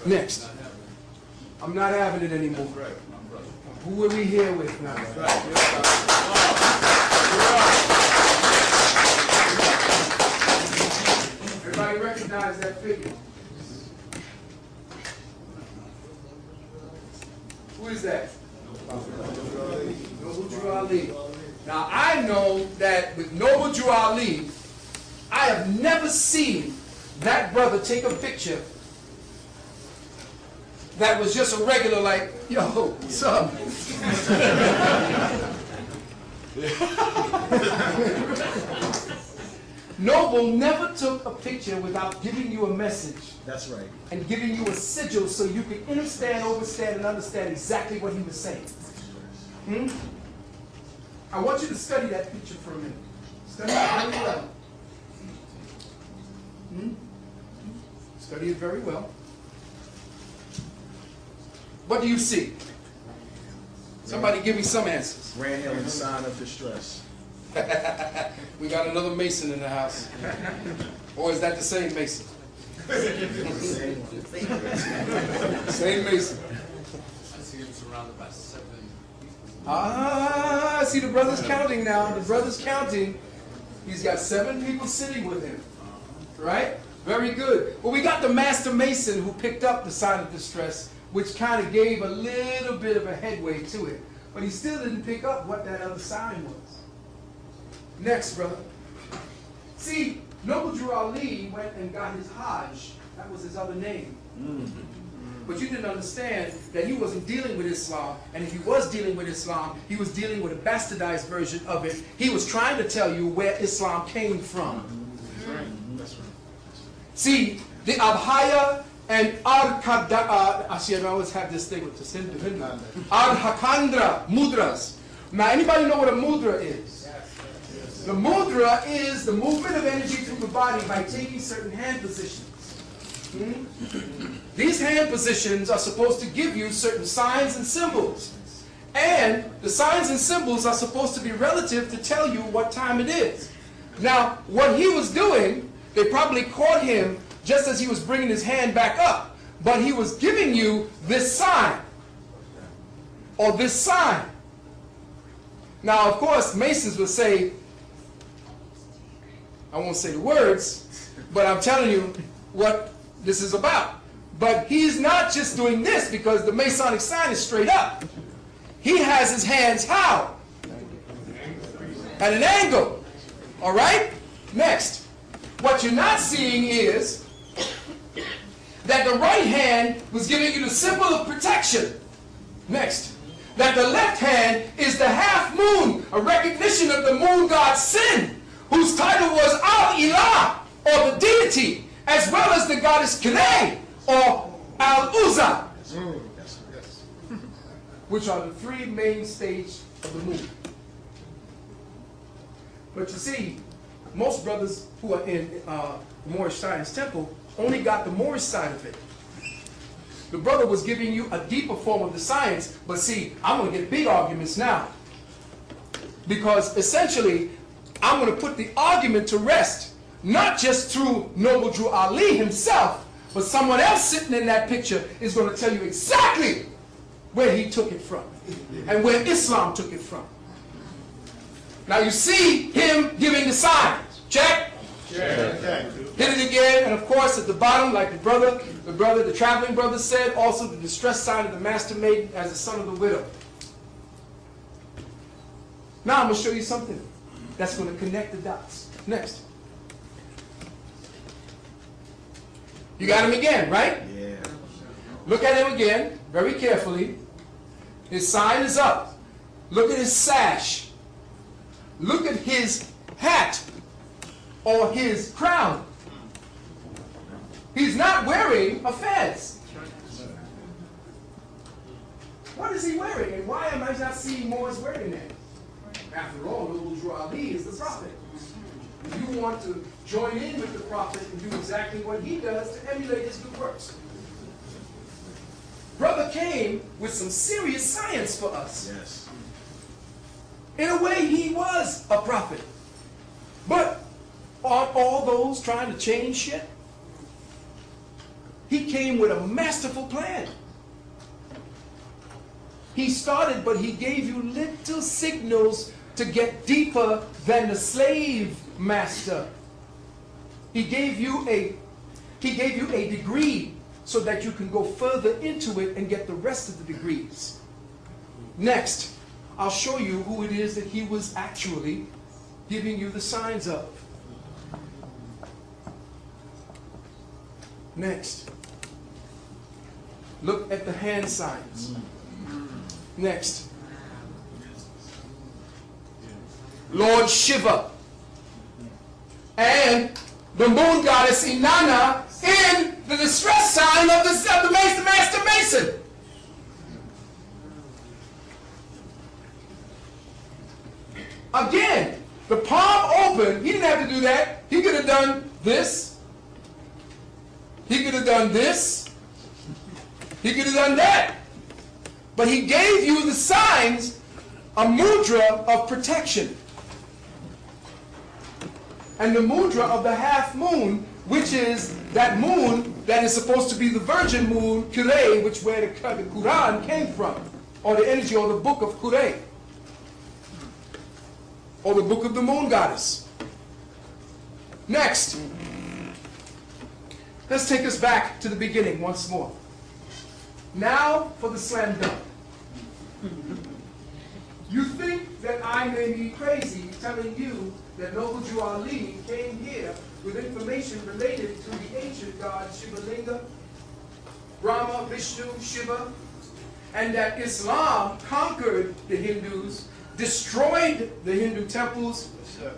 Next. I'm not having it anymore. Who are we here with now? Everybody recognize that figure? Who is that? Noble Drew Ali. Now I know that with Noble Drew Ali, I have never seen that brother take a picture that was just a regular, like, yo, what's up? Noble never took a picture without giving you a message. That's right. And giving you a sigil so you could understand, overstand, and understand exactly what he was saying. I want you to study that picture for a minute. Study it very well. Study it very well. What do you see? Somebody give me some answers. Ran him in sign of distress. We got another Mason in the house. Or is that the same Mason? Same Mason. I see him surrounded by 7 people. Ah, I see the brother's counting now. The brother's counting. He's got 7 people sitting with him. Right? Very good. Well, we got the Master Mason who picked up the sign of distress, which kind of gave a little bit of a headway to it. But he still didn't pick up what that other sign was. Next, brother. See, Noble Drew Ali went and got his Hajj. That was his other name. But you didn't understand that he wasn't dealing with Islam. And if he was dealing with Islam, he was dealing with a bastardized version of it. He was trying to tell you where Islam came from. That's right. That's right. See, the Abhaya and actually, I always have this thing with the Hindu. Arhakandra mudras. Now, anybody know what a mudra is? The mudra is the movement of energy through the body by taking certain hand positions. These hand positions are supposed to give you certain signs and symbols. And the signs and symbols are supposed to be relative to tell you what time it is. Now, what he was doing, they probably caught him just as he was bringing his hand back up. But he was giving you this sign. Or this sign. Now, of course, Masons would say, I won't say the words, but I'm telling you what this is about. But he's not just doing this because the Masonic sign is straight up. He has his hands how? At an angle. All right? Next. What you're not seeing is that the right hand was giving you the symbol of protection. Next. That the left hand is the half moon, a recognition of the moon god Sin, whose title was Al-Ilah, or the deity, as well as the goddess Kene, or Al-Uzza, which are the 3 main stages of the moon. But you see, most brothers who are in Moorish Science Temple only got the Moorish side of it. The brother was giving you a deeper form of the science, but see, I'm going to get big arguments now. Because essentially, I'm going to put the argument to rest, not just through Noble Drew Ali himself, but someone else sitting in that picture is going to tell you exactly where he took it from and where Islam took it from. Now you see him giving the signs. Check? Check. Hit it again, and of course at the bottom, like the traveling brother said, also the distress sign of the master maiden as the son of the widow. Now I'm going to show you something that's going to connect the dots. Next. You got him again, right? Yeah. Look at him again, very carefully. His sign is up. Look at his sash. Look at his hat or his crown. He's not wearing a fez. What is he wearing, and why am I not seeing Moors wearing that? After all, Noble Drew Ali is the prophet. You want to join in with the prophet and do exactly what he does to emulate his good works. Brother came with some serious science for us. Yes. In a way, he was a prophet. But aren't all those trying to change shit? He came with a masterful plan. He started, but he gave you little signals to get deeper than the slave master. He gave you a degree so that you can go further into it and get the rest of the degrees. Next, I'll show you who it is that he was actually giving you the signs of. Next, look at the hand signs. Next, Lord Shiva and the moon goddess Inanna in the distress sign of the Master Mason. Again, the palm open. He didn't have to do that. He could have done this. He could have done this. He could have done that. But he gave you the signs, a mudra of protection. And the mudra of the half moon, which is that moon that is supposed to be the virgin moon, Kure, which where the Quran came from, or the energy, or the book of Kure, or the book of the moon goddess. Next, let's take us back to the beginning once more. Now for the slam dunk. You think that I may be crazy telling you that Noble Jew Ali came here with information related to the ancient gods Shivalinga, Brahma, Vishnu, Shiva, and that Islam conquered the Hindus, destroyed the Hindu temples,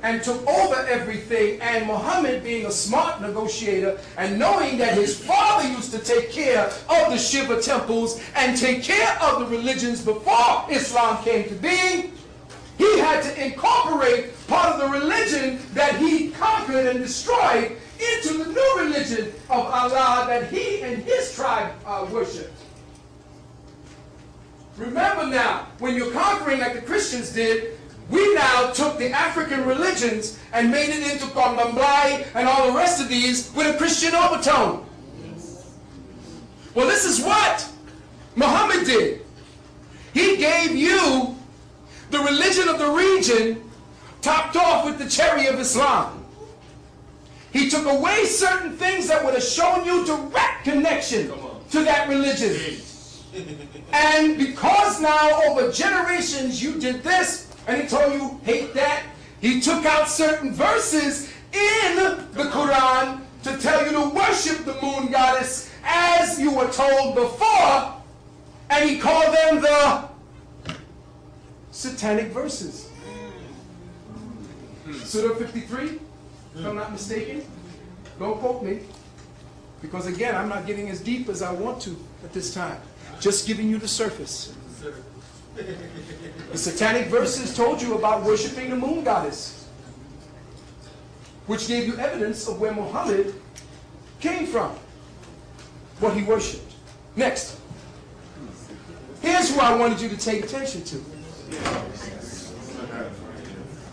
and took over everything, and Muhammad, being a smart negotiator and knowing that his father used to take care of the Shiva temples and take care of the religions before Islam came to being, he had to incorporate part of the religion that he conquered and destroyed into the new religion of Allah that he and his tribe worshipped. Remember now, when you're conquering like the Christians did, we now took the African religions and made it into Kondamblai and all the rest of these with a Christian overtone. Well, this is what Muhammad did. He gave you the religion of the region topped off with the cherry of Islam. He took away certain things that would have shown you direct connection to that religion. And because now over generations you did this, and he told you hate that, he took out certain verses in the Quran to tell you to worship the moon goddess as you were told before, and he called them the satanic verses. Surah 53, if I'm not mistaken. Don't quote me, because again, I'm not getting as deep as I want to at this time. Just giving you the surface. The satanic verses told you about worshiping the moon goddess, which gave you evidence of where Muhammad came from, what he worshipped. Next, here's who I wanted you to take attention to.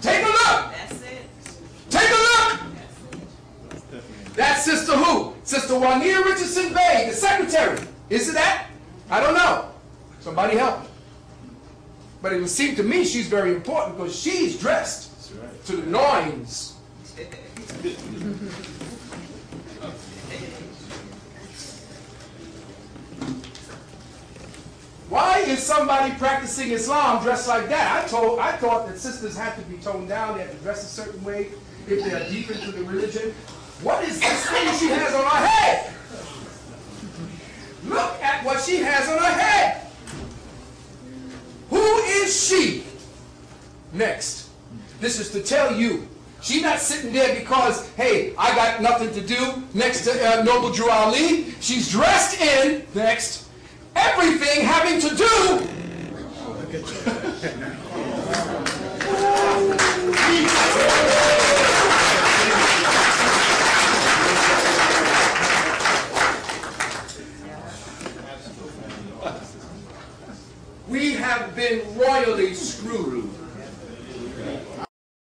Take a look. That's it. Take a look. That's Sister who? Sister Juanita Richardson Bay, the secretary. Is it that? I don't know. Somebody help me. But it would seem to me she's very important because she's dressed to the nines. Why is somebody practicing Islam dressed like that? I thought that sisters had to be toned down, they had to dress a certain way if they are deep into the religion. What is this thing she has on her head? Look at what she has on her head. Who is she? Next. This is to tell you, she's not sitting there because, hey, I got nothing to do next to Noble Drew Ali. She's dressed in, next, everything having to do